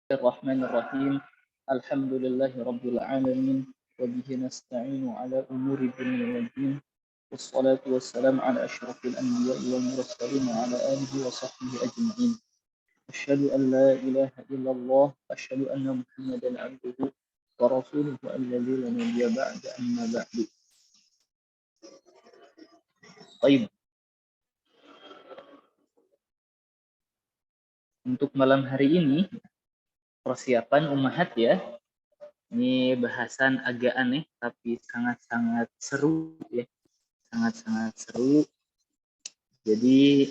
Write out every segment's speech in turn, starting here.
الرحمن الرحيم الحمد لله رب العالمين وبه نستعين على أمور الدنيا والدين والصلاة والسلام على أشرف الأنبياء والمرسلين وعلى آله وصحبه أجمعين أشهد أن لا إله إلا الله أشهد أن محمدا عبده ورسوله الذي لا نبي بعد أما بعد. طيب, untuk malam hari ini persiapan ummahat ya. Ini bahasan agak aneh tapi sangat-sangat seru ya. Sangat-sangat seru. Jadi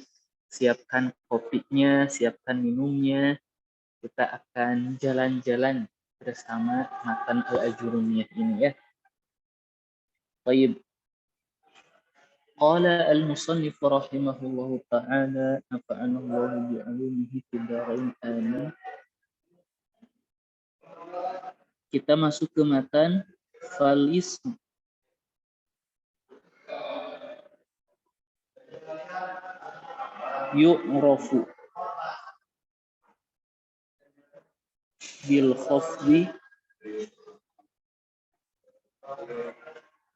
siapkan kopinya, siapkan minumnya. Kita akan jalan-jalan bersama matan al-ajurumiyah ini ya. Baik. Qala al-musannif rahimahullahu ta'ala nafa'ana Allah bi'ulumihi fid dharain amin. Kita masuk ke matan falism. Yu'rafu bil khafdi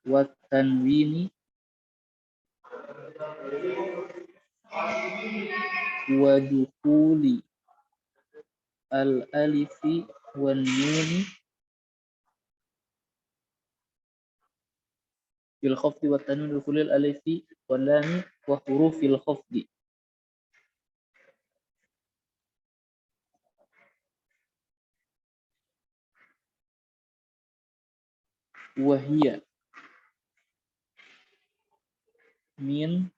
wa tanwini wa dukhuli al alifi wan nuni bil khafdi wa tanwini dukhuli al alifi wal lami wa hurufil khafdi. Wahia min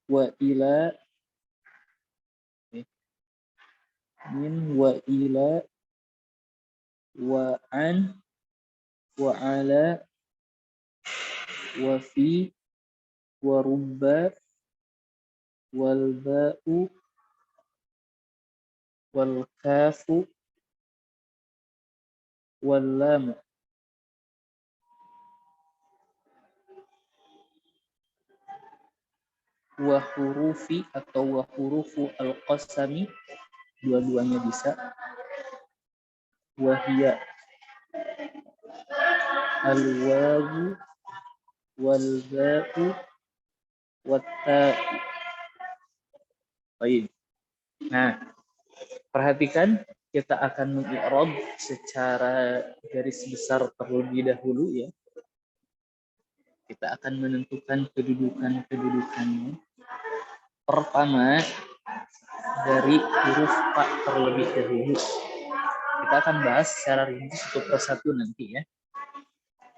wa ila min wa ila wa an wa ala wa fi wa rubba wal ba'u wal kafu wal lam. Wa hurufi atau wa hurufu al-qasami, dua-duanya bisa. Wahia al-wawu wal ba'u wat ta'u. Baik. Nah, perhatikan kita akan mengi'rab secara garis besar terlebih dahulu ya. Kita akan menentukan kedudukannya. Pertama, dari huruf fa terlebih dahulu. Kita akan bahas secara rinci satu persatu nanti ya.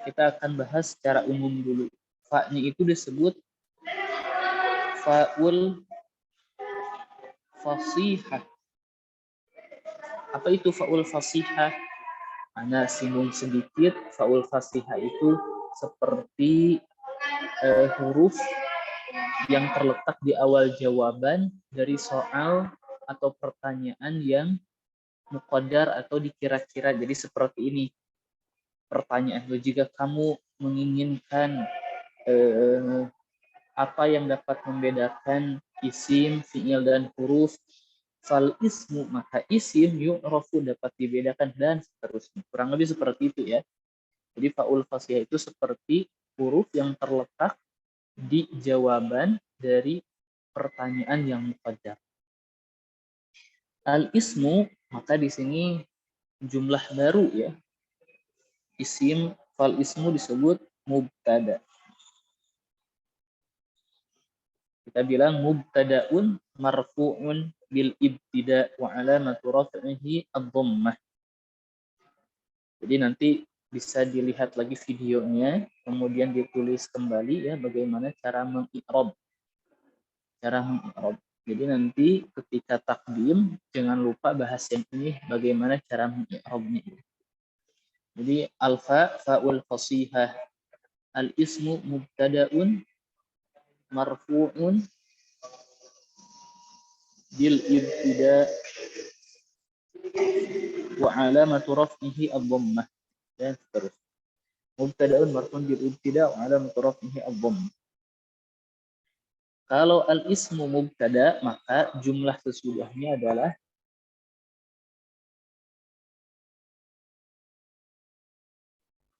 Kita akan bahas secara umum dulu. Fa-nya itu disebut fa'ul fasihah. Apa itu fa'ul fasihah? Ana singgung sedikit, fa'ul fasihah itu seperti huruf yang terletak di awal jawaban dari soal atau pertanyaan yang muqaddar atau dikira-kira. Jadi seperti ini pertanyaan, jika kamu menginginkan apa yang dapat membedakan isim, fi'il dan huruf, fal ismu, maka isim yu'rafu dapat dibedakan dan seterusnya. Kurang lebih seperti itu ya. Jadi fa'ul fasihah itu seperti huruf yang terletak di jawaban dari pertanyaan yang muqaddar. Al-ismu, maka di sini jumlah baru ya. Isim fal ismu disebut mubtada. Kita bilang mubtada'un marfu'un bil ibtida' wa alamatu raf'ihi ad-dhammah. Jadi nanti bisa dilihat lagi videonya, kemudian ditulis kembali ya bagaimana cara mengi'rab. Jadi nanti ketika takdim jangan lupa bahas yang ini bagaimana cara mengi'rabnya. Jadi alfa fa'ul fasihah, al-ismu mubtada'un marfu'un bil ibtida' wa alamatu raf'ihi ad-dhammah dan seterusnya. Mubtada'un marfu'un bil ibtida' wa alamatu raf'ihi ad-dhammah. Kalau al-ismu mubtada, maka jumlah sesudahnya adalah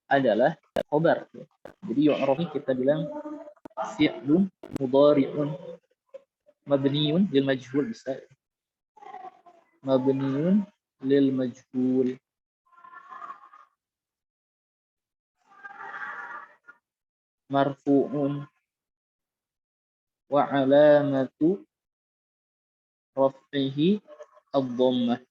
adalah khobar. Jadi yu'raf ini kita bilang fi'lun mudhari'un mabniun lil majhul, bisa mabniun lil majhul, marfu'un wa alamatu raf'ihi ad-dhammah.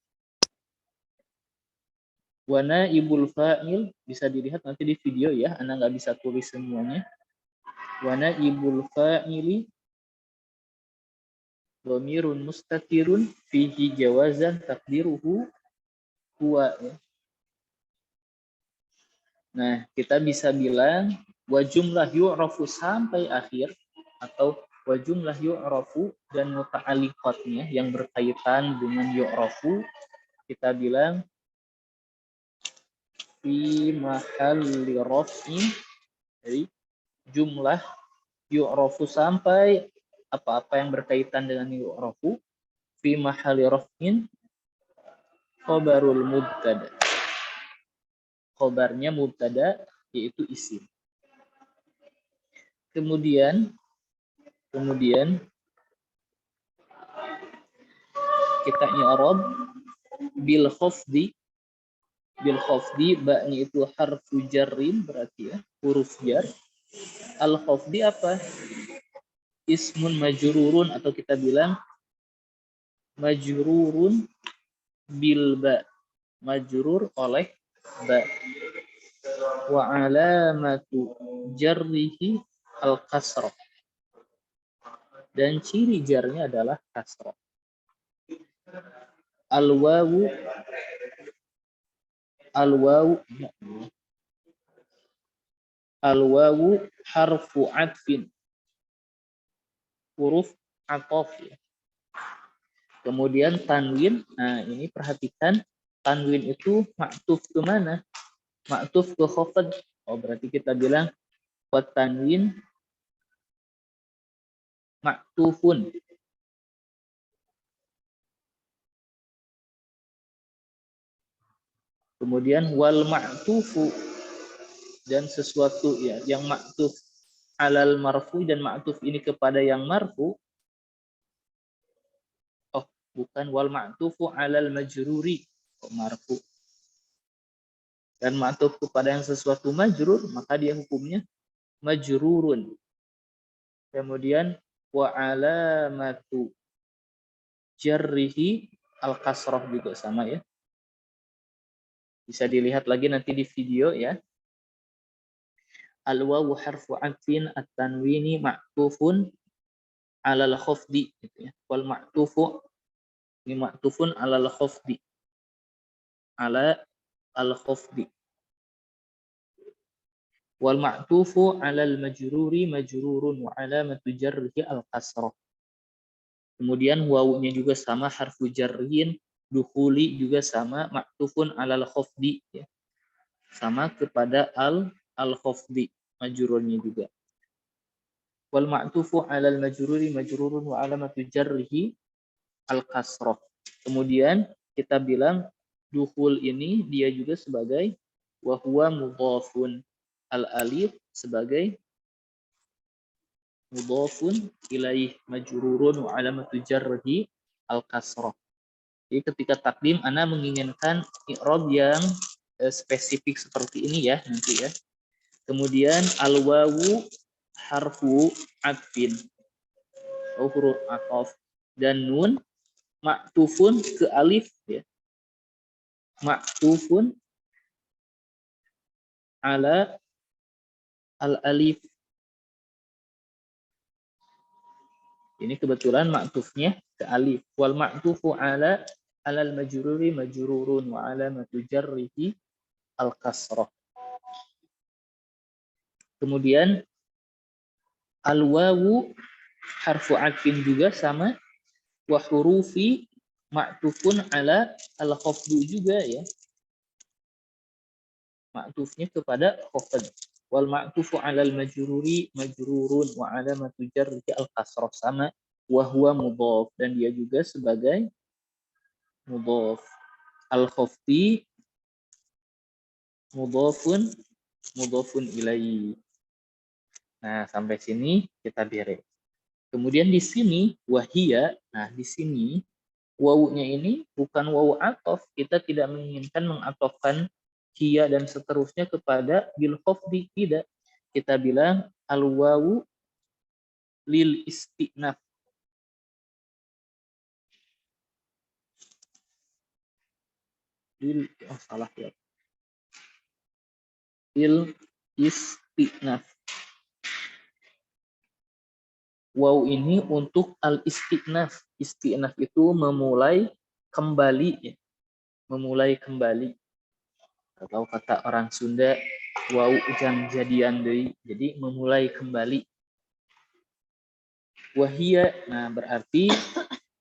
Wa naibul fa'il bisa dilihat nanti di video ya, Anda nggak bisa tulis semuanya. Wa naibul fa'ili dhamirun mustatirun fihi jawazan takdiruhu huwa. Nah, kita bisa bilang wa jumlah yu'rafu sampai akhir, atau wa jumlah yu'rafu dan muta'alliqatnya yang berkaitan dengan yu'rafu kita bilang fi mahalli raf'in. Jadi jumlah yu'rafu sampai apa-apa yang berkaitan dengan yu'rafu fi mahalli raf'in khabarul mubtada. Khabarnya mubtada yaitu isim. Kemudian kita i'rab bil khafdi. Bil khafdi, ba-nya itu harfu jarrin berarti ya, huruf jar. Al khafdi apa? Ismun majrurun, atau kita bilang majrurun bil ba, majrur oleh ba. Wa alamatu jarrihi al kasrah, dan ciri jarnya adalah kasrah. Al wawu harfu atfin, huruf atof ya. Kemudian tanwin, nah ini perhatikan, tanwin itu ma'tuf ke mana? Ma'tuf ke khafad. Oh, berarti kita bilang wa tanwin ma'tufun. Kemudian wal ma'tufu, dan sesuatu ya yang ma'tuf alal marfu, dan ma'tuf ini kepada yang marfu. Oh, bukan, wal ma'tufu alal majruri, oh, marfu. Dan ma'tuf kepada yang sesuatu majrur, maka dia hukumnya majrurun. Kemudian wa alamatu jarrihi al kasrah juga sama ya. Bisa dilihat lagi nanti di video ya. Al wawu harfu atfin at-tanwini ma'tufun alal khafdi gitu ya. Wal ma'tufu, ini ma'tufun alal khafdi, ala al khafdi. Wal ma'tufu alal majruri majrurun wa alamatu jarrihi al kasrah. Kemudian wawunya juga sama, harfu jarrin, dukhuli juga sama, ma'tufun alal khafdi ya. Sama kepada al khafdi, majrurnya juga. Wal ma'tufu alal majruri majrurun wa alamatu jarrihi al kasrah. Kemudian kita bilang dukhul ini dia juga sebagai wa huwa mudhafun, al alif sebagai mudhafun ilaih majrurun wa alamatu jarrihi al kasrah. Jadi ketika takdim Ana menginginkan i'rab yang spesifik seperti ini ya nanti ya. Kemudian al wawu harfu atfin, huruf ataf, dan nun ma'tufun ke alif ya. Ma'tufun ala al alif. Ini kebetulan ma'tufnya ke alif. Wal ma'tufu ala alal majruri majrurun wa alamatu jarrihi al kasrah. Kemudian al wawu harfu atfin juga sama, wa hurufi ma'tufun ala al khafdu juga ya. Ma'tufnya kepada khafd. Wal ma'tufu alal majruri majrurun wa alamatu jarrihi al kasrah, sama wa huwa mudhaf, dan dia juga sebagai mudhaf. Al khafdi mudhafun mudhafun ilaih. Nah, sampai sini kita beres. Kemudian di sini wahia, nah di sini wawunya ini bukan wawu atof, kita tidak menginginkan mengatofkan hiya dan seterusnya kepada bil khafdi, tidak. Kita bilang al wawu lil istinaf. Salah ya. Lil istinaf. Waw ini untuk al-istinaf. Istinaf itu memulai kembali, ya. Memulai kembali. Atau kata orang Sunda, waw ujang jadian deui. Jadi memulai kembali. Wahia, nah berarti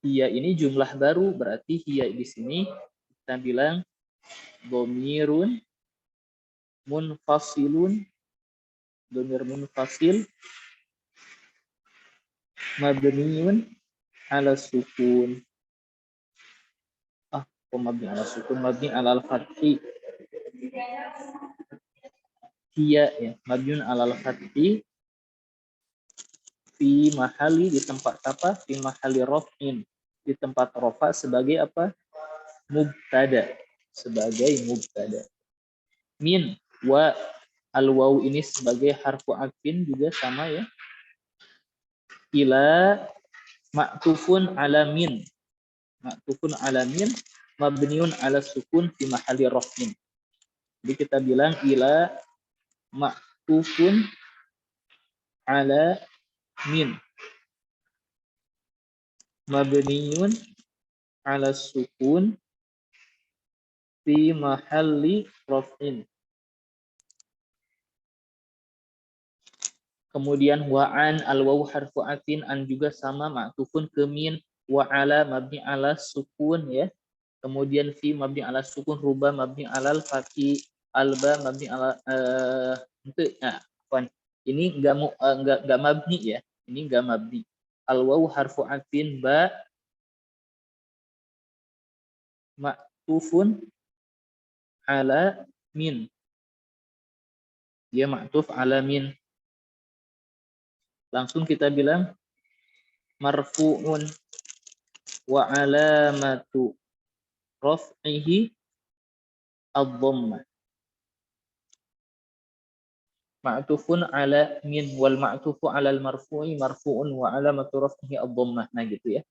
hiya ini jumlah baru, berarti hiya di sini kita bilang dhamirun munfasilun, dhamir munfasil mabniun ala sukun. Mabni ala sukun, mabni ala al-fathi. Hiya, ya, mabniun ala al-fathi fi mahali, di tempat apa? Fi mahali raf'in, di tempat rafa sebagai apa? Mubtada, sebagai mubtada. Min wa al-waw ini sebagai harfu atfin juga sama, ya. Ila ma'tufun ala min. Ma'tufun ala min mabniun ala sukun fi mahali raf'in. Jadi kita bilang ila ma'tufun ala min mabniun ala sukun fi mahalli raf'in. Kemudian wa'an al-wawu harfu atin, an juga sama ma'tufun ke min, wa ala mabni ala sukun, ya. Kemudian fi mabni ala sukun, ruba mabni alal fathi, alba mabni ala ini enggak mabni, ya. Ini enggak mabni. Al-wawu harfu atin ba ma'tufun ala min. Dia ma'tuf ala min. Langsung kita bilang marfu'un wa alamatu raf'ihi ad-dhammah. Ma'tufun ala min wal ma'tufu ala al-marfu'i marfu'un wa alamatu raf'ihi ad-dhammah. Nah gitu, ya.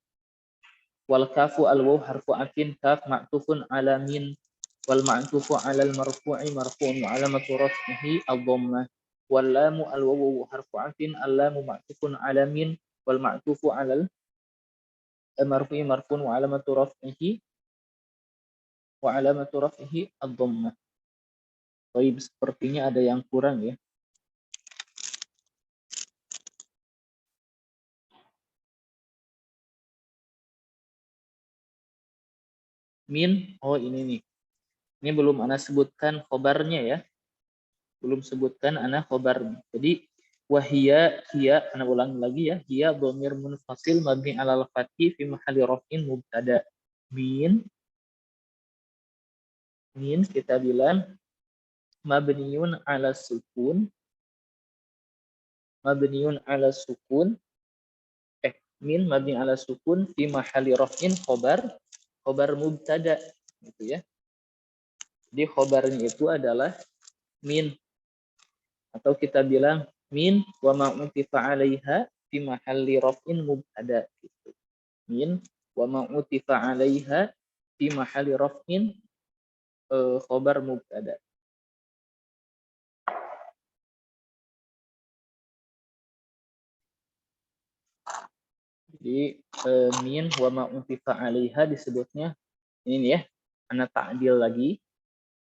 Wal kafu al-waw harfu atin, kaf ma'tufun ala min wal ma'tufu ala al-marfu'i marfu'un wa alamatu raf'ihi ad-dhammah. Wal lamu al-waw harfu atin, al-lamu ma'tufun ala min wal ma'tufu ala al-marfu'i marfu'un wa alamatu raf'ihi ad-dhammah. Baik, sepertinya ada yang kurang, ya. Min, ini nih. Ini belum ana sebutkan khobarnya, ya. Belum sebutkan ana khobarnya. Jadi wahia, hiya, ana ulangi lagi, ya. Hiya dhamir munfasil mabni alal fathi fi mahalli raf'in mubtada. Min kita bilang mabniun ala sukun. Min mabni ala sukun fi mahalli raf'in khobar mubtada, gitu, ya. Jadi khobarnya itu adalah min, atau kita bilang min wa ma'utifa 'alaiha fi mahalli raf'in mubtada, gitu. Min wa ma'utifa 'alaiha fi mahalli raf'in khobar mubtada. Jadi min wa ma'utifa 'alaiha disebutnya ini, ya. Ana ta'dil lagi,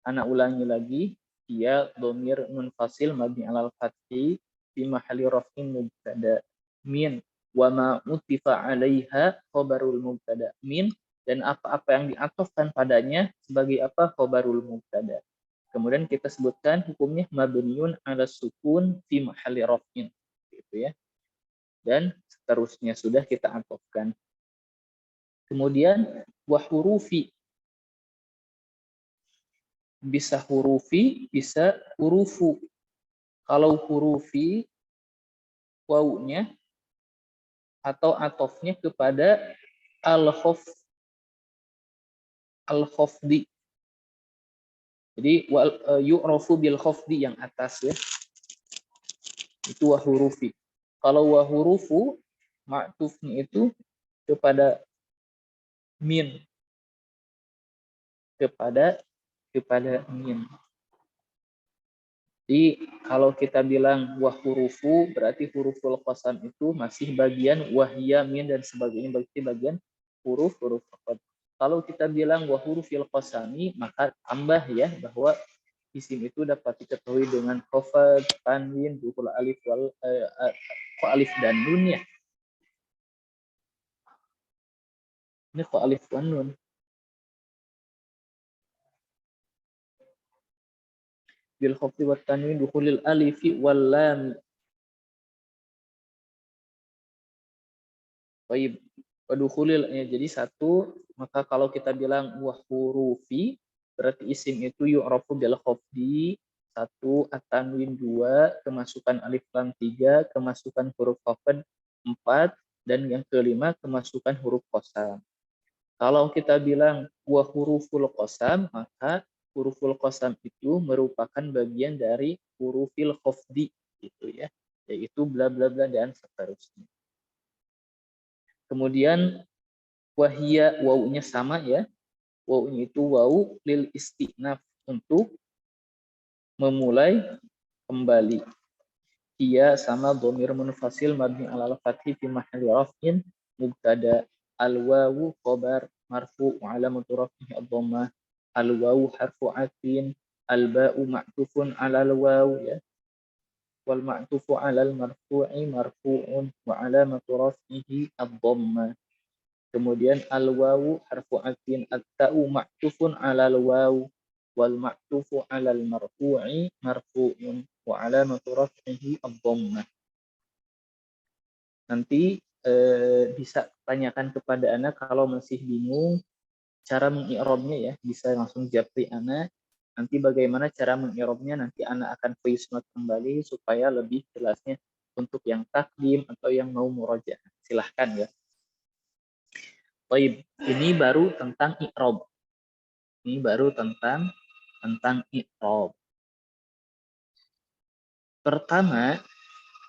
ana ulangi lagi. Dia dhamir munfasil mabni alal fathi fi mahalli raf'in mubtada. Min wa ma utifa 'alaiha khabarul mubtada. Min dan apa-apa yang diatofkan padanya sebagai apa? Khabarul mubtada. Kemudian kita sebutkan hukumnya mabniun 'ala sukun fi mahalli raf'in, gitu, ya. Dan seterusnya sudah kita atofkan. Kemudian wa hurufi, bisa hurufi, bisa hurufu. Kalau hurufi, wawunya atau atofnya kepada al-khofdi. Jadi yu'rafu bil khofdi yang atas ya. Itu wahurufi. Kalau wahurufu, ma'tufnya itu kepada min. Kepada min. Jadi kalau kita bilang wahurufu, berarti huruful qasam itu masih bagian wahya, min, dan sebagainya, berarti bagian huruf qasam. Kalau kita bilang wahurufil qasami, maka tambah ya bahwa isim itu dapat diketahui dengan khafad, tanwin, dukul alif wal alif dan nun ya. Ini alif dan nun. Bil khafdi wat tanwin dukhulil alifi wal lam. Baik, wadukhulil ya, jadi satu, maka kalau kita bilang wahurufi berarti isim itu yu'rafu bil khafdi, satu, at-tanwin, dua, kemasukan alif lam, tiga, kemasukan huruf khafd, empat, dan yang kelima kemasukan huruf qasam. Kalau kita bilang wahuruful qasam, maka huruful qasam itu merupakan bagian dari hurufil khafdi gitu ya, yaitu bla bla bla dan seterusnya. Kemudian wahia, wawunya sama ya. Wawunya itu wawu lil istinaf, untuk memulai kembali. Ia sama dhamir munfasil mabni alal fathi fi mahalli raf'in mubtada. Al wawu khabar marfu wa alamatu raf'ihi ad-dhammah. Al wawu harfu atin. Al ba'u ma'tufun alal wawu ya. Wal ma'tufu alal marfu'i marfu'un wa alamatu raf'ihi ad-dhammah. Kemudian al-wawu harfu atin, at-ta'u ma'tufun 'alal wawu wal ma'tufu 'alal marfu'i marfu'un wa 'alamatu raf'ihi ad-dhammah. Nanti bisa tanyakan kepada Ana kalau masih bingung cara mengi'rabnya ya, bisa langsung japri Ana. Nanti bagaimana cara mengi'rabnya, nanti Ana akan voice note kembali supaya lebih jelasnya untuk yang takdim atau yang mau murojaah. Silahkan ya. Baik, ini baru tentang i'rab. Ini baru tentang i'rab. Pertama,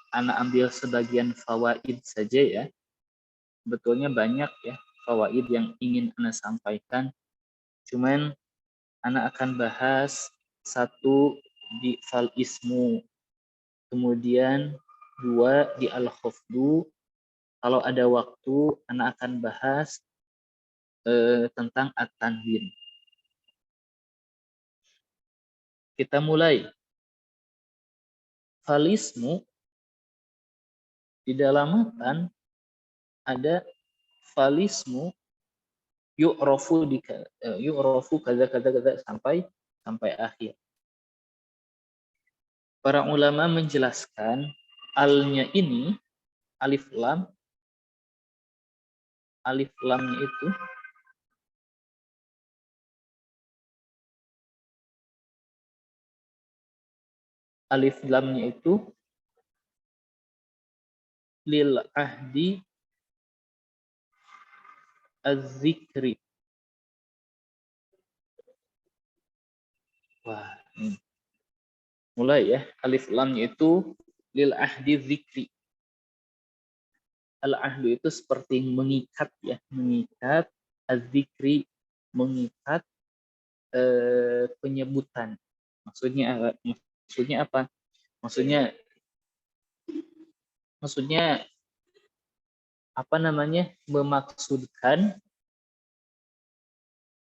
Ana ambil sebagian fawaid saja ya. Sebetulnya banyak ya fawaid yang ingin Ana sampaikan. Cuman Ana akan bahas satu di fal ismu, kemudian dua di al khafdu. Kalau ada waktu, Ana akan bahas tentang at-tanwin. Kita mulai. Falismu di dalam matan ada falismu yu'rafu kaza sampai akhir. Para ulama menjelaskan alnya ini alif lamnya itu lil ahdi az-zikri. Wah, mulai ya, alif lamnya itu lil ahdi zikri. Al-ahdu itu seperti mengikat ya, mengikat, az-zikri mengikat penyebutan. Maksudnya apa? Maksudnya apa namanya? Memaksudkan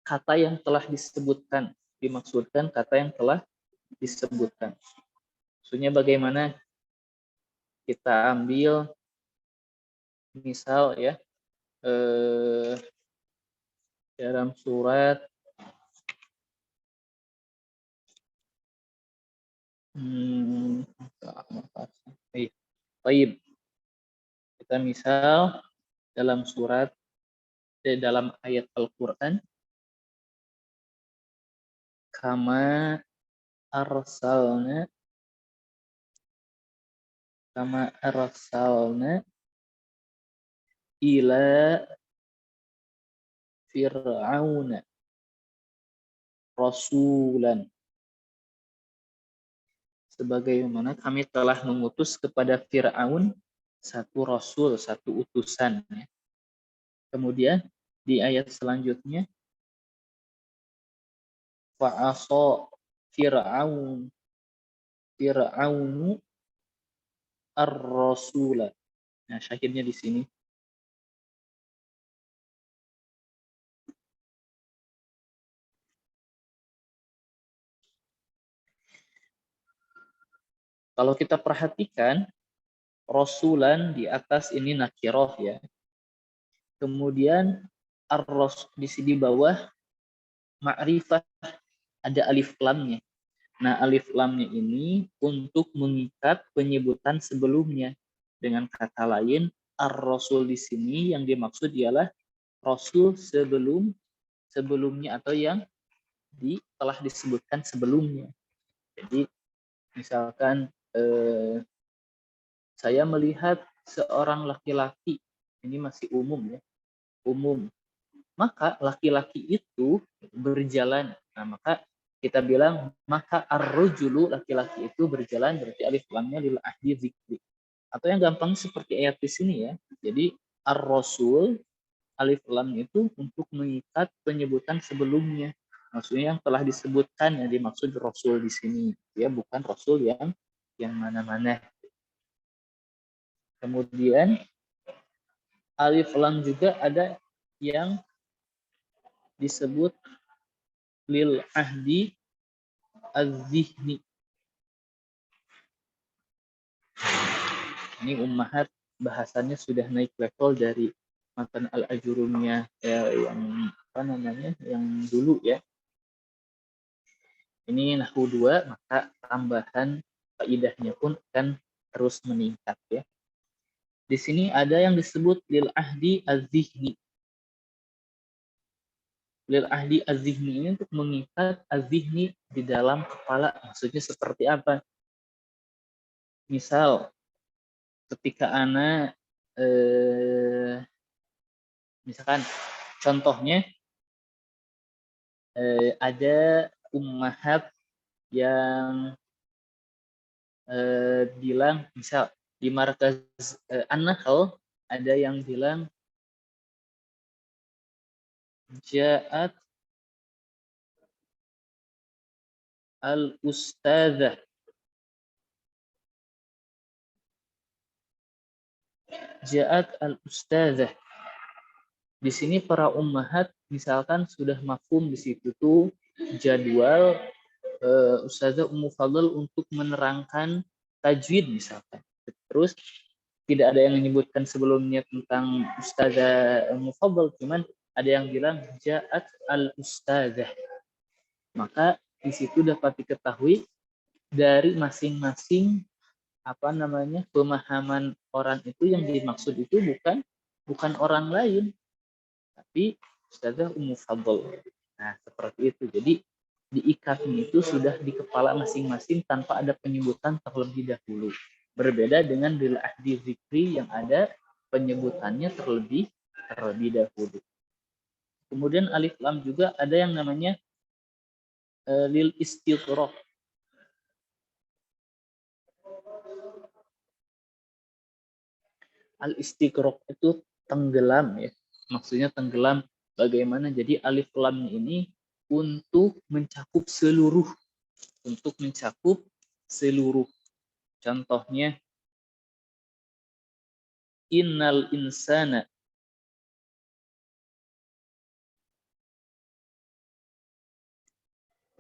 kata yang telah disebutkan. Dimaksudkan kata yang telah disebutkan. Maksudnya bagaimana? Kita ambil misal ya dalam surat baik. Kita misal dalam surat dalam ayat Al-Qur'an kama arsalna kama arsalna ila fir'auna rasulan. Sebagaimana kami telah mengutus kepada Fir'aun satu rasul, satu utusan. Kemudian di ayat selanjutnya, fa'asa Fir'aunu ar-rasula. Nah, syahidnya di sini. Kalau kita perhatikan, rasulan di atas ini nakiroh ya. Kemudian di sini bawah ma'rifah ada alif lamnya. Nah, alif lamnya ini untuk mengikat penyebutan sebelumnya. Dengan kata lain, ar-rasul di sini yang dimaksud ialah rasul sebelumnya atau yang telah disebutkan sebelumnya. Jadi misalkan saya melihat seorang laki-laki, ini masih umum ya, umum. Maka laki-laki itu berjalan. Nah, maka kita bilang maka ar-rajulu, laki-laki itu berjalan, berarti alif lamnya lil ahdi dzikri. Atau yang gampang seperti ayat di sini ya. Jadi ar-rasul alif lam itu untuk mengikat penyebutan sebelumnya. Maksudnya yang telah disebutkan yang dimaksud rasul di sini ya, bukan rasul yang mana-mana. Kemudian alif lam juga ada yang disebut lil ahdi az-zihni. Ini ummahat bahasannya sudah naik level dari matan al-ajurumnya yang apa namanya yang dulu ya. Ini nahwu 2, maka tambahan faidahnya pun akan terus meningkat ya. Di sini ada yang disebut lil ahdi az-zihni. Lil ahdi az-zihni ini untuk mengikat az-zihni di dalam kepala. Maksudnya seperti apa? Misal ketika anak misalkan contohnya ada ummahat yang bilang, misal di markaz An-Nahl ada yang bilang ja'at al-ustadzah. Ja'at al-ustadzah. Di sini para ummahat misalkan sudah mafhum di situ tuh jadwal Ustazah Ummu Fadl untuk menerangkan tajwid misalkan. Terus tidak ada yang menyebutkan sebelumnya tentang Ustazah Ummu Fadl, cuman ada yang bilang ja'at al-ustazah. Maka di situ dapat diketahui dari masing-masing apa namanya pemahaman orang itu yang dimaksud itu bukan orang lain, tapi Ustazah Ummu Fadl. Nah, seperti itu. Jadi diikatnya itu sudah di kepala masing-masing tanpa ada penyebutan terlebih dahulu. Berbeda dengan bil ahdi zikri yang ada penyebutannya terlebih dahulu. Kemudian alif lam juga ada yang namanya lil istighraq. Al istighraq itu tenggelam ya. Maksudnya tenggelam bagaimana? Jadi alif lam ini untuk mencakup seluruh. Contohnya innal insana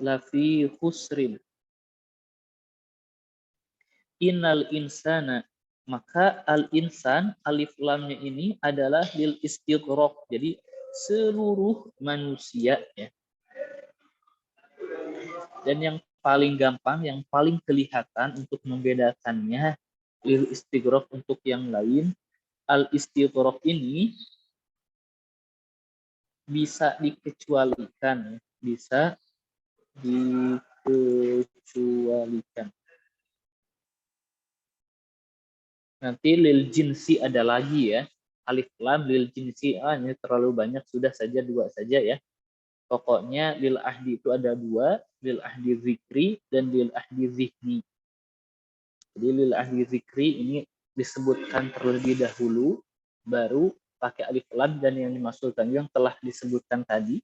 lafi khusrin. Innal insana, maka al-insan alif lamnya ini adalah lil istighraq. Jadi seluruh manusia ya. Dan yang paling gampang, yang paling kelihatan untuk membedakannya lil istighraq untuk yang lain, al-istighraq ini bisa dikecualikan, Nanti lil jinsi ada lagi ya. Alif lam lil jinsi, ini terlalu banyak, sudah saja 2 saja ya. Pokoknya lil ahdi itu ada 2, lil ahdi zikri dan lil ahdi zihni. Jadi lil ahdi zikri ini disebutkan terlebih dahulu, baru pakai alif lam dan yang dimaksudkan yang telah disebutkan tadi.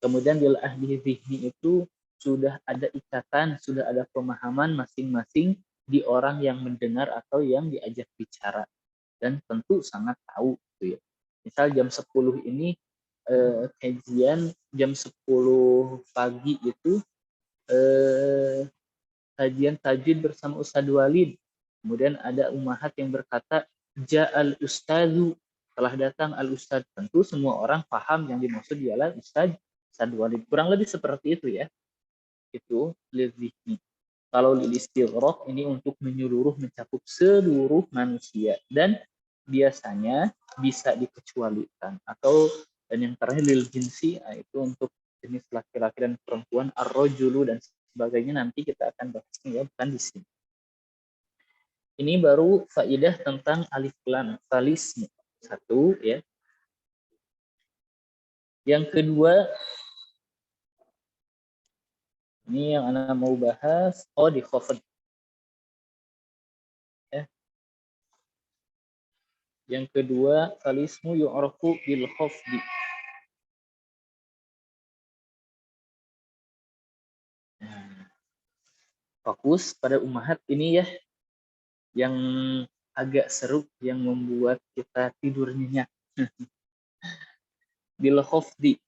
Kemudian lil ahdi zihni itu sudah ada ikatan, sudah ada pemahaman masing-masing di orang yang mendengar atau yang diajak bicara. Dan tentu sangat tahu gitu ya. Misal jam 10 ini kajian jam 10 pagi itu kajian tajwid bersama Ustadz Walid. Kemudian ada umahat yang berkata ja'al ustadzu, telah datang al ustadz. Tentu semua orang paham yang dimaksud ialah Ustadz Walid. Kurang lebih seperti itu ya. Itu lizihni. Kalau lil istighraq ini untuk menyeluruh, mencakup seluruh manusia dan biasanya bisa dikecualikan. Atau dan yang terakhir lil jinsi, itu untuk jenis laki-laki dan perempuan, ar-rajulu dan sebagainya, nanti kita akan bahasnya ya, bukan di sini. Ini baru faedah tentang alif lam talismu. Satu ya. Yang kedua, ini yang Anda mau bahas, di khafd. Ya. Yang kedua, talismu yu'rafu bil khafdi. Fokus pada ummahat ini ya, yang agak seru, yang membuat kita tidur nyenyak. Bil khafdi.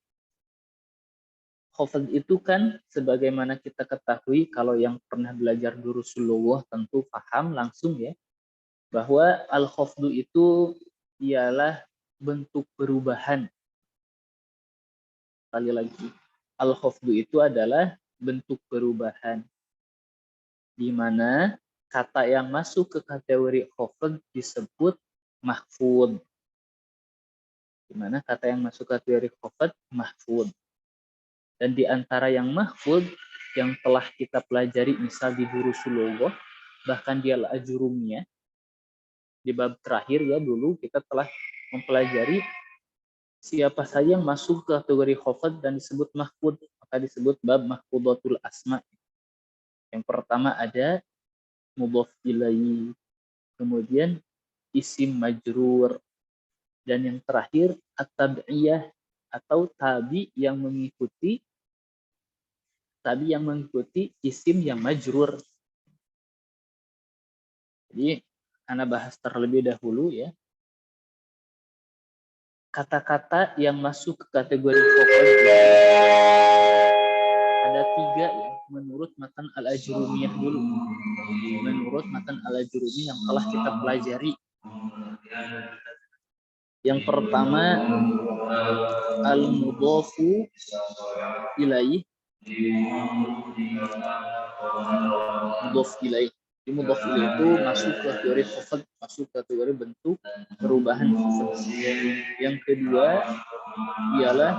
Khafd itu kan sebagaimana kita ketahui, kalau yang pernah belajar Durusulullah tentu paham langsung ya, bahwa al-khafdu itu ialah bentuk perubahan. Sekali lagi, al-khafdu itu adalah bentuk perubahan, di mana kata yang masuk ke kategori khafd disebut mahfud. Di mana kata yang masuk ke kategori khafd mahfud. Dan di antara yang mahfud yang telah kita pelajari misal di Durusulullah, bahkan dia al-ajurumiyah, di bab terakhir ya, dulu kita telah mempelajari siapa saja yang masuk ke kategori khafd dan disebut mahfud, maka disebut bab mahfudatul asma. Yang pertama ada mudhaf ilaihi, kemudian isim majrur, dan yang terakhir at-tab'iyah atau tabi yang mengikuti isim yang majrur. Jadi Anda bahas terlebih dahulu ya. Kata-kata yang masuk ke kategori khafd ada 3 ya, menurut matan al-ajrumiyah dulu. Menurut matan al-ajrumiyah yang telah kita pelajari. Yang pertama al-mudhafu ilaih. Mudhaf ilaih. Di mudhaf ilaih itu masuk kategori khafd, masuk kategori bentuk perubahan khafd. Yang kedua ialah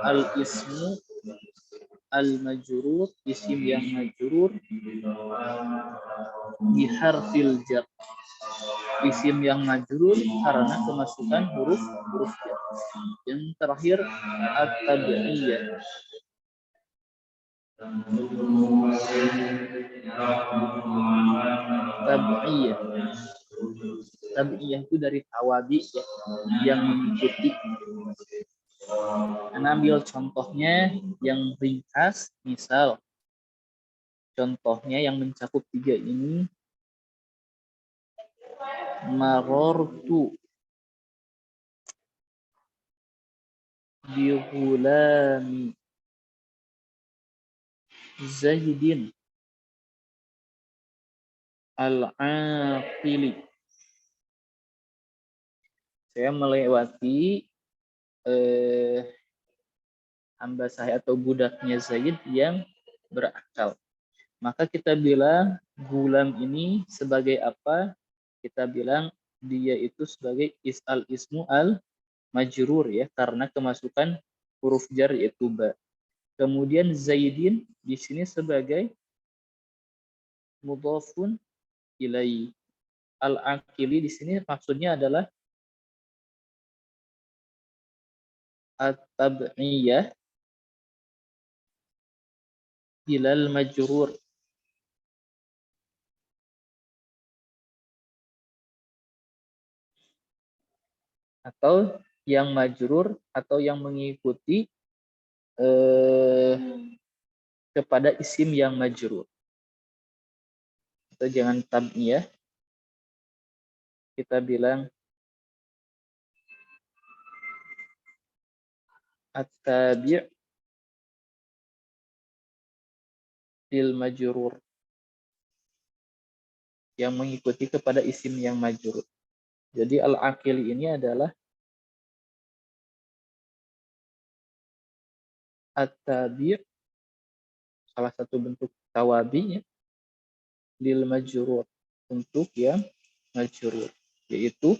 al-ismu al-majrur, isim yang majrur biharfil jar. Isim yang majrur karena kemasukan huruf jar. Yang terakhir at-tabi'iyah. Tabi'iyah itu dari tawabi ya, yang mengikuti. Ambil contohnya yang ringkas, misal contohnya yang mencakup 3 ini, marortu bihulami Zaidin al-aqili. Saya melewati hamba saya atau budaknya Zaid yang berakal. Maka kita bilang gulam ini sebagai apa? Kita bilang dia itu sebagai ismu al-majrur ya, karena kemasukan huruf jar yaitu ba. Kemudian Zaidin di sini sebagai mudhafun ilaihi. al-aqili di sini maksudnya adalah at-tab'iyah ilal majrur, atau yang majrur atau yang mengikuti kepada isim yang majrur. Atau jangan tab'iyah, kita bilang at-tabi' lil majrur, yang mengikuti kepada isim yang majrur. Jadi al-aqili ini adalah at-tabi', salah satu bentuk tawabi, ya, lil majrur, untuk yang majrur, yaitu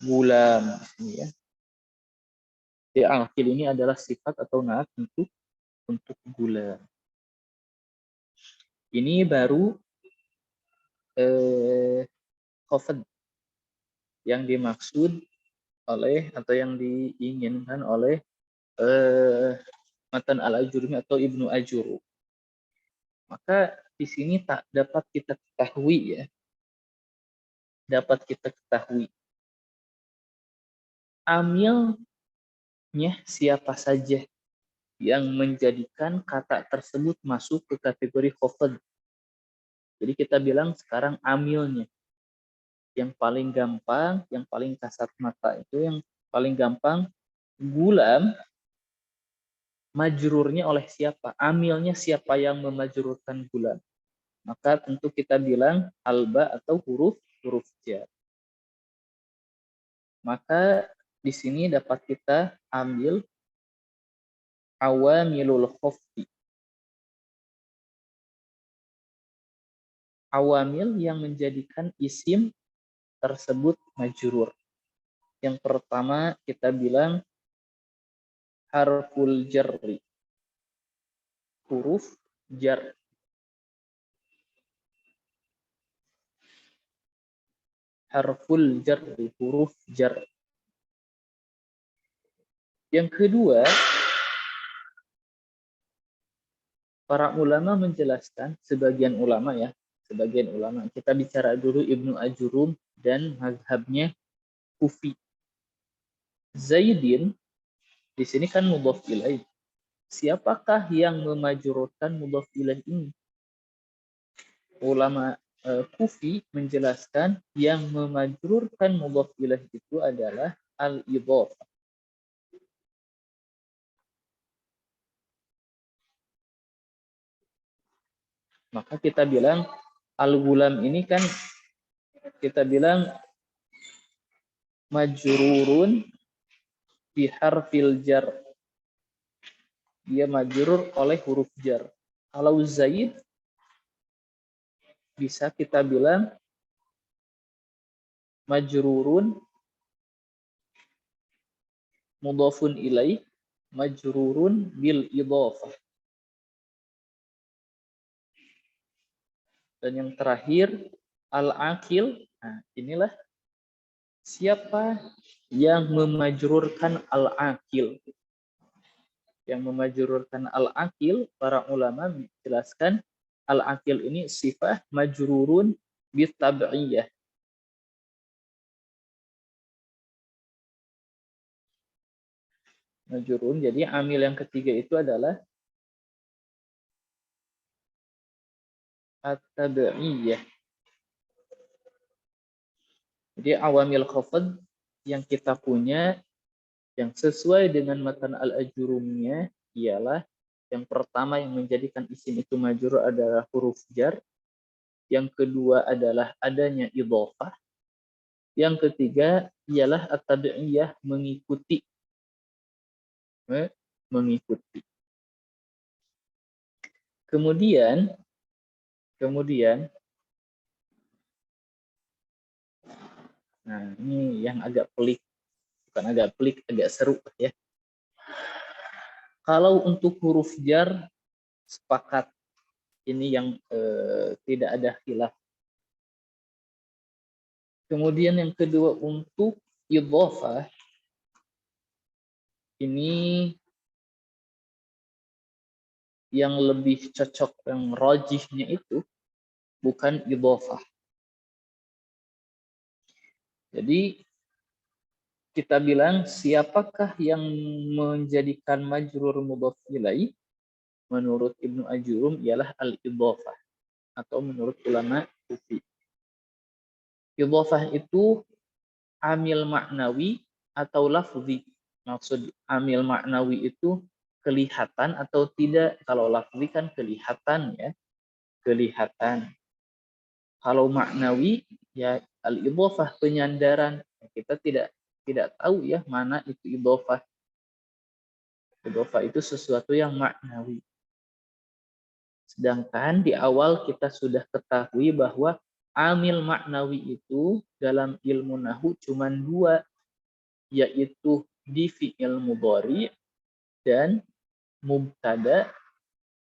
gulam di sini, ya. Jadi al-aqil ini adalah sifat atau naat untuk gulam. Ini baru khafad yang dimaksud oleh atau yang diinginkan oleh matan al-Ajurumi atau Ibnu Ajuru. Maka di sini tak dapat kita ketahui, ya, dapat kita ketahui amilnya siapa saja yang menjadikan kata tersebut masuk ke kategori khafad. Jadi kita bilang sekarang amilnya. Yang paling gampang, yang paling kasat mata itu yang paling gampang, gulam majrurnya oleh siapa? Amilnya siapa yang memajrurkan gulam? Maka tentu kita bilang alba atau huruf jar. Maka di sini dapat kita ambil awamilul khafdi. Awamil yang menjadikan isim tersebut majrur. Yang pertama kita bilang harful jarri, huruf jar. Harful jarri, huruf jar. Yang kedua, para ulama menjelaskan, sebagian ulama, ya, sebagian ulama. Kita bicara dulu Ibnu Ajurum dan mazhabnya Kufi. Zaidin di sini kan mudhaf ilaih. Siapakah yang memajrurkan mudhaf ilaih ini? Ulama Kufi menjelaskan yang memajrurkan mudhaf ilaih itu adalah al-idhafah. Maka kita bilang al-gulam ini kan kita bilang majrurun bi harfil jar. Dia majrur oleh huruf jar. Kalau Zaid bisa kita bilang majrurun mudhafun ilaih majrurun bil idhafah. Dan yang terakhir al-aqil. Nah, inilah siapa yang memajrurkan al-aqil. Yang memajrurkan al-aqil, para ulama menjelaskan al-aqil ini sifat majrurun bitab'iyah. Majrurun, jadi amil yang ketiga itu adalah at-tab'iyah. Jadi awamil khafad yang kita punya yang sesuai dengan matan al-Ajurumiyah ialah yang pertama yang menjadikan isim itu majrur adalah huruf jar. Yang kedua adalah adanya idhafah. Yang ketiga ialah at-tabi'iyah, mengikuti. Mengikuti. Kemudian nah ini yang agak pelik. Bukan agak pelik, agak seru, ya. Kalau untuk huruf jar sepakat, ini yang tidak ada khilaf. Kemudian yang kedua untuk idhofah ini yang lebih cocok, yang rajihnya itu bukan idhofah. Jadi kita bilang siapakah yang menjadikan majrur mudhaf ilaih? Menurut Ibnu Ajurum ialah al-idhofah, atau menurut ulama Kufi. Idhofah itu amil maknawi atau lafzi. Maksud amil maknawi itu kelihatan atau tidak. Kalau lafzi kan kelihatan ya, kelihatan. Kalau maknawi ya al-idhofah, penyandaran. Kita tidak tahu ya mana itu idhofah. Idhofah itu sesuatu yang maknawi. Sedangkan di awal kita sudah ketahui bahwa amil maknawi itu dalam ilmu nahwu cuma dua, yaitu di fi'il mudhari dan mubtada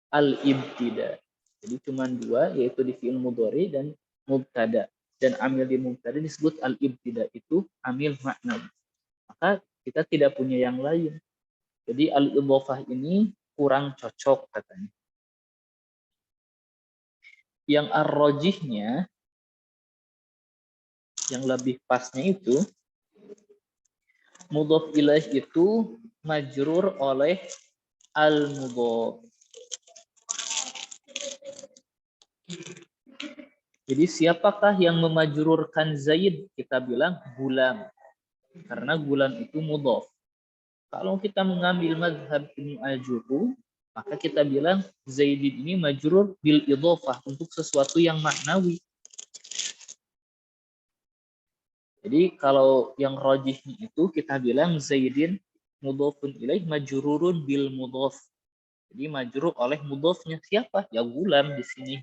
al-ibtida. Jadi cuma dua, yaitu di fi'il mudhari dan mubtada. Dan amil di mubtada disebut al-ibtida, itu amil maknawi. Maka kita tidak punya yang lain. Jadi al-idhofah ini kurang cocok katanya. Yang ar-rajihnya, yang lebih pasnya itu mudhaf ilaih itu majrur oleh al-mudhaf. Jadi siapakah yang memajrurkan Zaid? Kita bilang gulam. Karena gulam itu mudhaf. Kalau kita mengambil mazhab Ibnu Ajurum, maka kita bilang Zaidin ini majrur bil idhofah, untuk sesuatu yang maknawi. Jadi kalau yang rajihnya itu kita bilang Zaidin mudhafun ilaih majrurun bil mudhaf. Jadi majrur oleh mudhafnya siapa? Ya gulam di sini.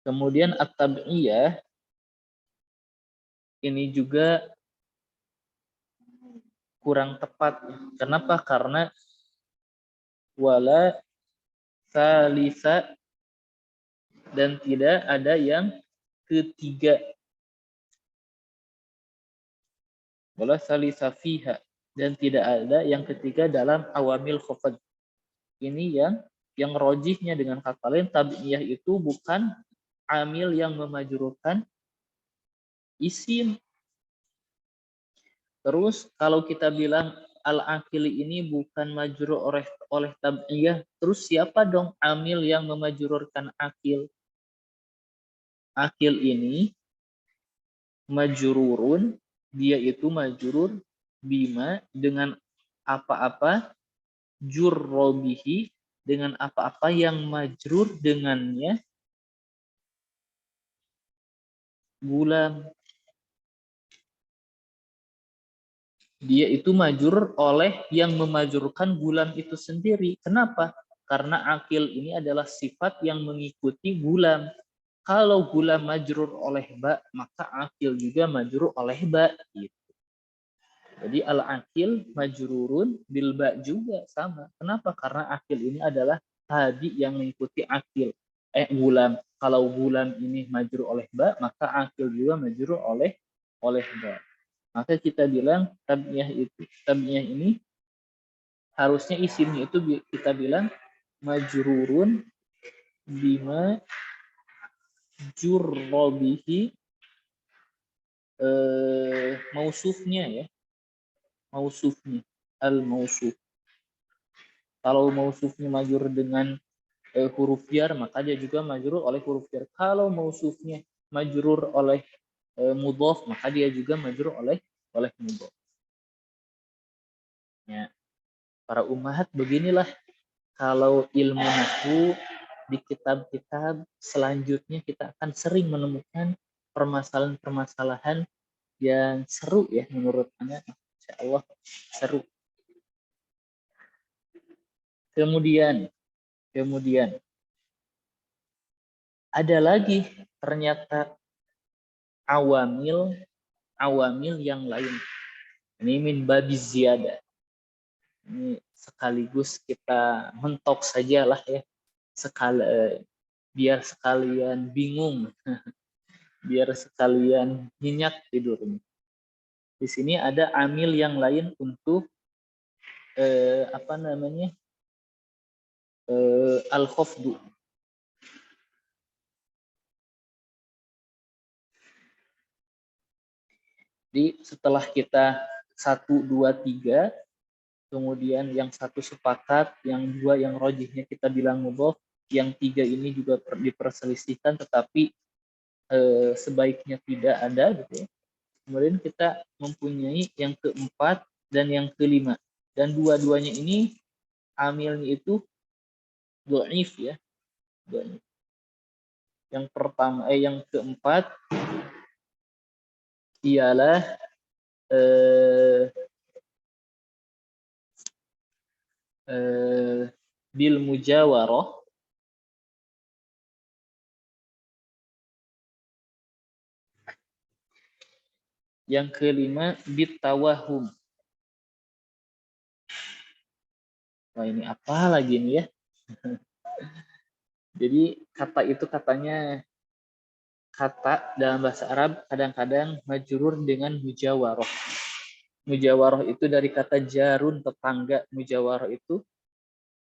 Kemudian at-tab'iyah ini juga kurang tepat. Kenapa? Karena wala salisa dan tidak ada yang ketiga. Wala salisa fiha dan tidak ada yang ketiga dalam awamil khafad. Ini yang rojihnya, dengan kata lain tabi'iyah itu bukan amil yang memajrurkan isim. Terus kalau kita bilang al-akili ini bukan majrur oleh tabi'iyah, terus siapa dong amil yang memajrurkan akil? Akil ini majrurun, dia itu majrur bima, dengan apa-apa, jurrobihi, dengan apa-apa yang majrur dengannya gulam. Dia itu majrur oleh yang memajrurkan gulam itu sendiri. Kenapa? Karena akil ini adalah sifat yang mengikuti gulam. Kalau gulam majrur oleh ba, maka akil juga majrur oleh ba. Gitu. Jadi al-akil majrurun bil ba juga sama. Kenapa? Karena akil ini adalah tadi yang mengikuti akil. Gulam. Kalau gulam ini majrur oleh ba, maka akil juga majrur oleh ba. Maka kita bilang tabi'iyah ini harusnya isimnya itu kita bilang majrurun bima jurrobihi, mausufnya ya, mausufnya al-mausuf. Kalau mausufnya majrur dengan huruf jar, maka dia juga majrur oleh huruf jar. Kalau mausufnya majrur oleh mudhaf, maka dia juga majrur oleh mudhaf. Ya. Para ummahat, beginilah kalau ilmu nahwu di kitab-kitab selanjutnya kita akan sering menemukan permasalahan-permasalahan yang seru ya, menurut Anda. Insya Allah seru. Kemudian ada lagi ternyata awamil yang lain. Ini min babiz ziyadah. Ini sekaligus kita mentok sajalah ya, biar sekalian bingung. biar sekalian nyenyak tidurnya. Di sini ada amil yang lain untuk apa namanya al-khafdu. Jadi setelah kita 1, 2, 3, kemudian yang satu sepakat, yang dua yang rojihnya kita bilang mudhof, yang tiga ini juga diperselisihkan tetapi sebaiknya tidak ada gitu ya. Kemudian kita mempunyai yang keempat dan yang kelima, dan dua-duanya ini amilnya itu dhaif ya. Dhaif. Yang pertama yang keempat ialah bil mujawarah. Yang kelima bit tawahum. Wah, ini apa lagi nih ya? Jadi kata itu katanya kata dalam bahasa Arab kadang-kadang majrur dengan mujawarah. Mujawarah itu dari kata jarun, tetangga. Mujawarah itu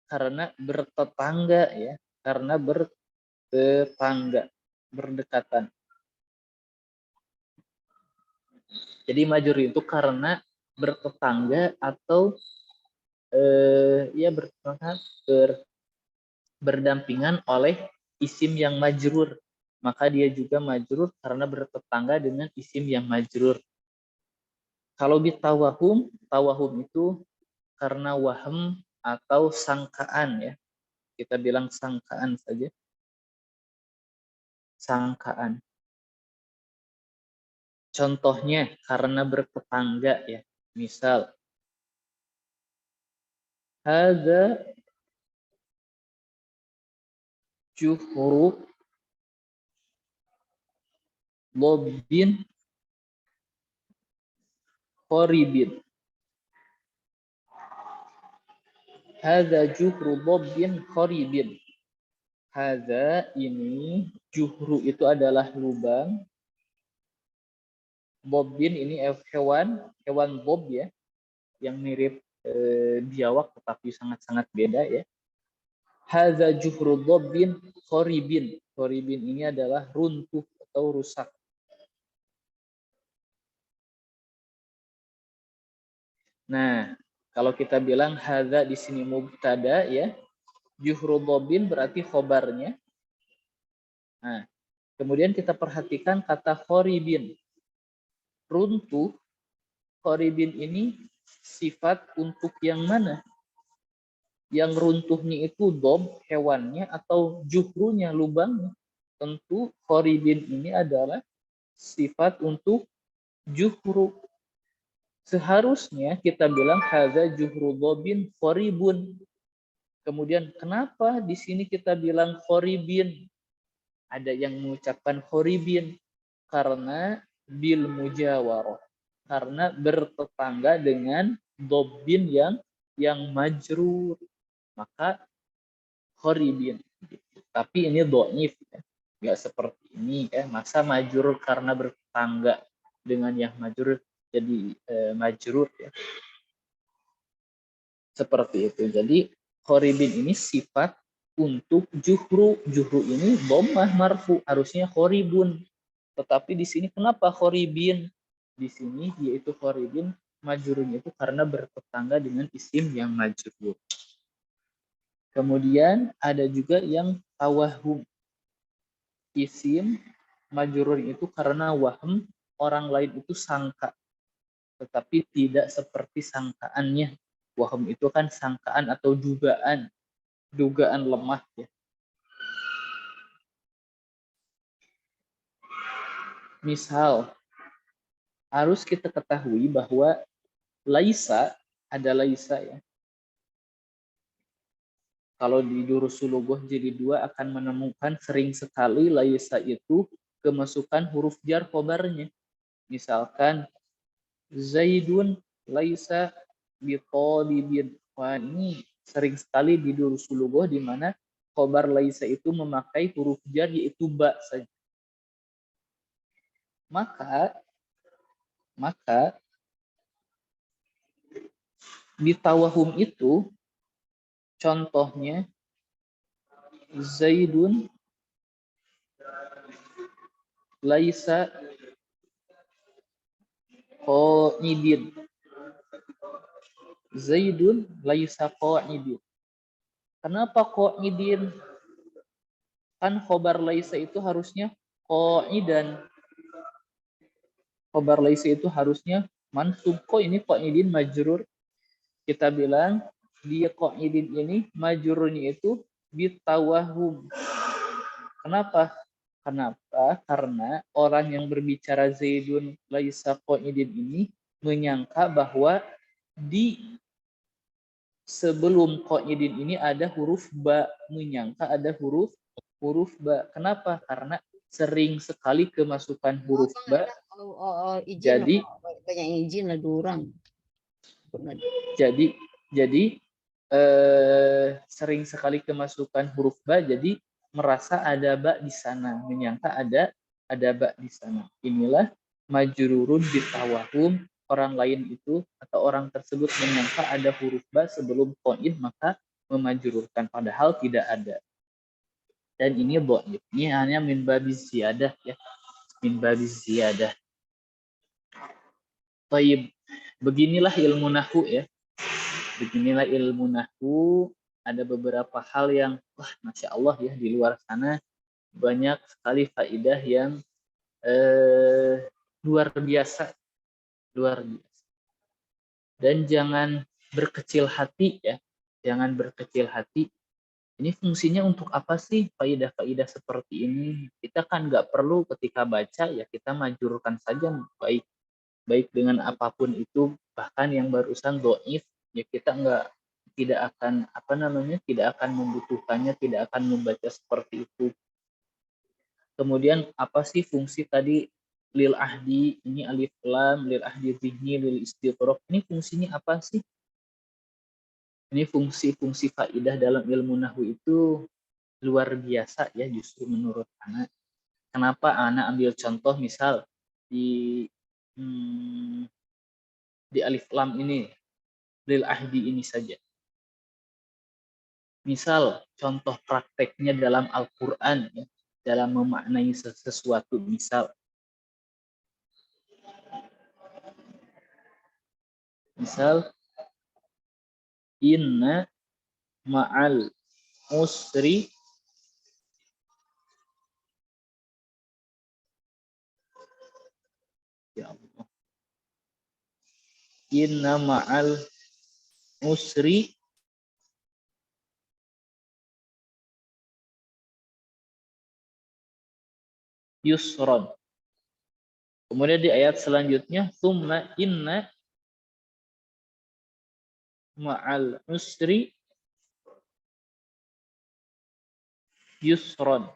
karena bertetangga ya, karena bertetangga, berdekatan. Jadi majrur itu karena bertetangga atau ya berdampingan oleh isim yang majrur. Maka dia juga majrur karena bertetangga dengan isim yang majrur. Kalau bitawahum, tawahum itu karena waham atau sangkaan ya. Kita bilang sangkaan saja. Sangkaan. Contohnya karena bertetangga ya. Misal hadza juhru lobbin qoribin. Hadza juhru lobbin qoribin. Hadza ini, juhru itu adalah lubang. Bobbin ini hewan bob ya, yang mirip biawak tetapi sangat-sangat beda ya. Hadza juhru bobbin qoribin. Qoribin ini adalah runtuh atau rusak. Nah, kalau kita bilang hadza di sini mubtada ya, juhru bobbin berarti khobarnya. Nah, kemudian kita perhatikan kata qoribin. Runtuh, qoribin ini sifat untuk yang mana? Yang runtuhnya itu dob, hewannya, atau juhrunya, lubangnya? Tentu qoribin ini adalah sifat untuk juhru. Seharusnya kita bilang hadza juhru dobin qoribun. Kemudian kenapa di sini kita bilang qoribin? Ada yang mengucapkan qoribin karena bil mujawarah, karena bertetangga dengan dobin yang majrur, maka qoribin. Tapi ini dhaif ya. Nggak seperti ini ya, masa majrur karena bertetangga dengan yang majrur jadi majrur ya. Seperti itu. Jadi qoribin ini sifat untuk juhru. Juhru ini dhammah marfu, harusnya qoribun. Tetapi di sini kenapa qoribin? Di sini yaitu qoribin majrurnya itu karena bertetangga dengan isim yang majrur. Kemudian ada juga yang tawahum. Isim majrur itu karena waham, orang lain itu sangka. Tetapi tidak seperti sangkaannya. Waham itu kan sangkaan atau dugaan. Dugaan lemah ya. Misal, harus kita ketahui bahwa laisa ada laisa ya. Kalau di Durusul Lugah jilid 2 akan menemukan sering sekali laisa itu kemasukan huruf jar khobarnya. Misalkan Zaidun laisa bitolibin. Wah, ini sering sekali di Durusul Lugah di mana khobar laisa itu memakai huruf jar yaitu ba saja. Maka di tawahum itu contohnya Zaidun laisa qa'idin. Zaidun laisa qa'idin. Kenapa qa'idin? Kan khobar laisa itu harusnya qa'idan. Khobar laisa itu harusnya mansub. Kok ini qa'idin majrur? Kita bilang dia qa'idin ini majrurnya itu bitawahum. Kenapa? Karena orang yang berbicara Zaidun laisa qa'idin ini menyangka bahwa di sebelum qa'idin ini ada huruf ba, menyangka ada huruf ba. Kenapa? Karena sering sekali kemasukan huruf ba. Izin Jadi banyak izin lah orang. Jadi sering sekali kemasukan huruf ba, jadi merasa ada ba di sana, menyangka ada ba di sana. Inilah majrurun bitawahum. Orang lain itu atau orang tersebut menyangka ada huruf ba sebelum qa'id, maka memajrurkan padahal tidak ada. Dan ini dhaif. Ini hanya min babis ziyadah ya. Min babis ziyadah. Baik. Beginilah ilmu nahwu ya. Beginilah ilmu nahwu. Ada beberapa hal yang wah masya Allah ya, di luar sana banyak sekali faedah yang luar biasa. Dan jangan berkecil hati ya, jangan berkecil hati. Ini fungsinya untuk apa sih faedah-faedah seperti ini? Kita kan nggak perlu ketika baca ya kita majurkan saja, baik dengan apapun itu, bahkan yang barusan dhaif ya kita tidak akan membutuhkannya, tidak akan membaca seperti itu. Kemudian apa sih fungsi tadi lil ahdi, ini alif lam, lil ahdi zihni, lil istighraq, ini fungsinya apa sih? Ini fungsi-fungsi faidah dalam ilmu nahwu itu luar biasa ya justru menurut anak. Kenapa anak ambil contoh misal di alif lam ini, lil ahdi ini saja. Misal contoh prakteknya dalam Al-Quran ya, dalam memaknai sesuatu, misal inna ma'al usri ya Allah, inna ma'al usri yusron. Kemudian di ayat selanjutnya tsumma inna ma'al usri yusron.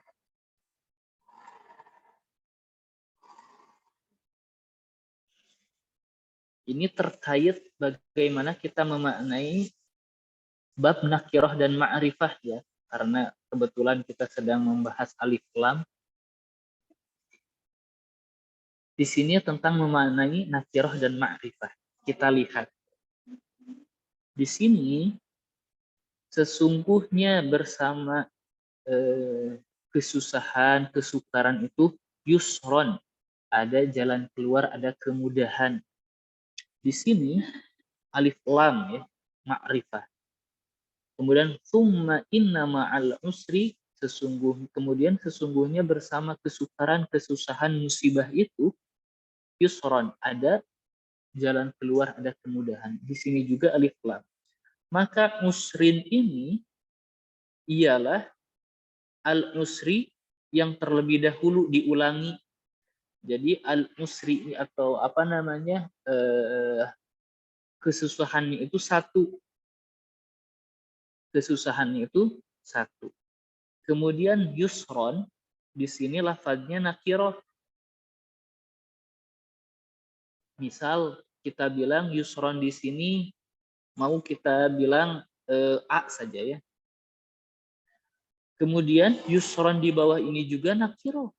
Ini terkait bagaimana kita memaknai bab nakirah dan ma'rifah ya, karena kebetulan kita sedang membahas alif lam. Di sini tentang memaknai nakirah dan ma'rifah. Kita lihat di sini sesungguhnya bersama kesusahan, kesukaran itu yusron, ada jalan keluar, ada kemudahan. Di sini alif lam ya, ma'rifah. Kemudian summa inna ma'al usri, sesungguhnya bersama kesukaran, kesusahan, musibah itu yusron, ada jalan keluar, ada kemudahan. Di sini juga alif lam. Maka usrin ini ialah al-usri yang terlebih dahulu diulangi. Jadi al-usri atau kesusahannya itu satu. Kemudian yusron, di sini lafadznya nakirah. Misal kita bilang yusron di sini, mau kita bilang A saja ya. Kemudian yusron di bawah ini juga nakirah.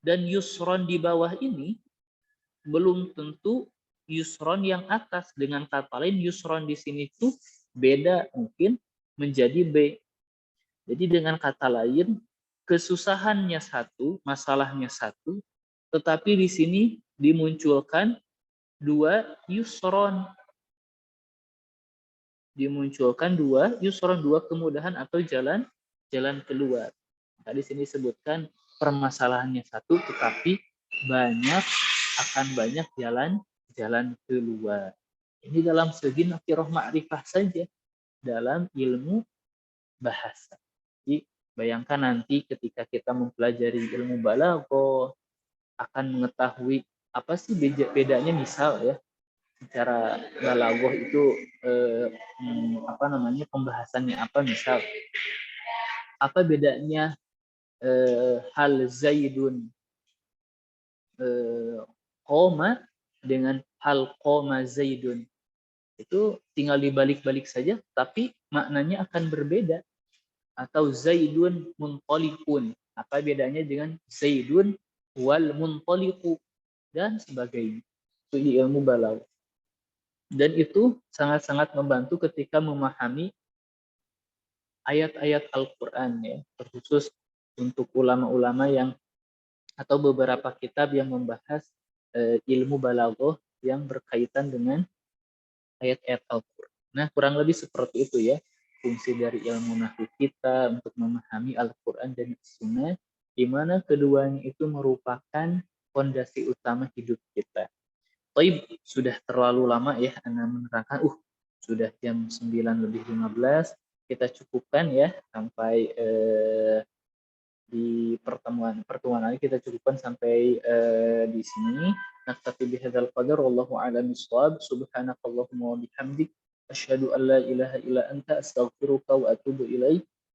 Dan yusron di bawah ini belum tentu yusron yang atas. Dengan kata lain, yusron di sini tuh beda, mungkin menjadi B. Jadi dengan kata lain, kesusahannya satu, masalahnya satu, tetapi di sini dimunculkan dua yusron. Dimunculkan dua yusron, dua kemudahan atau jalan keluar. Tadi sini sebutkan permasalahannya satu, tetapi akan banyak jalan keluar. Ini dalam segi nakiroh ma'rifah saja, dalam ilmu bahasa. Jadi bayangkan nanti ketika kita mempelajari ilmu balaghah, akan mengetahui apa sih bedanya, misal ya, secara balaghah itu pembahasannya apa, misal apa bedanya hal Zaidun koma dengan hal koma Zaidun. Itu tinggal dibalik-balik saja, tapi maknanya akan berbeda. Atau Zaidun muntalikun, apa bedanya dengan Zaidun wal muntaliku, dan sebagainya. Itu ilmu balaghah. Dan itu sangat-sangat membantu ketika memahami ayat-ayat Al-Quran, ya, terkhusus untuk ulama-ulama yang atau beberapa kitab yang membahas ilmu balaghah yang berkaitan dengan ayat-ayat Al-Quran. Nah, kurang lebih seperti itu ya fungsi dari ilmu nahwu kita untuk memahami Al-Quran dan Sunnah, di mana keduanya itu merupakan fondasi utama hidup kita. Taib, sudah terlalu lama ya Anda menerangkan. Sudah jam 9:15. Kita cukupkan ya sampai di pertemuan ini kita cukupkan sampai di sini. Naktafi bihadzal qadar, wallahu a'lam bishawab. Subhanakallahumma wa bihamdik, asyhadu an la ilaha illa anta, astaghfiruka wa atubu ilaik.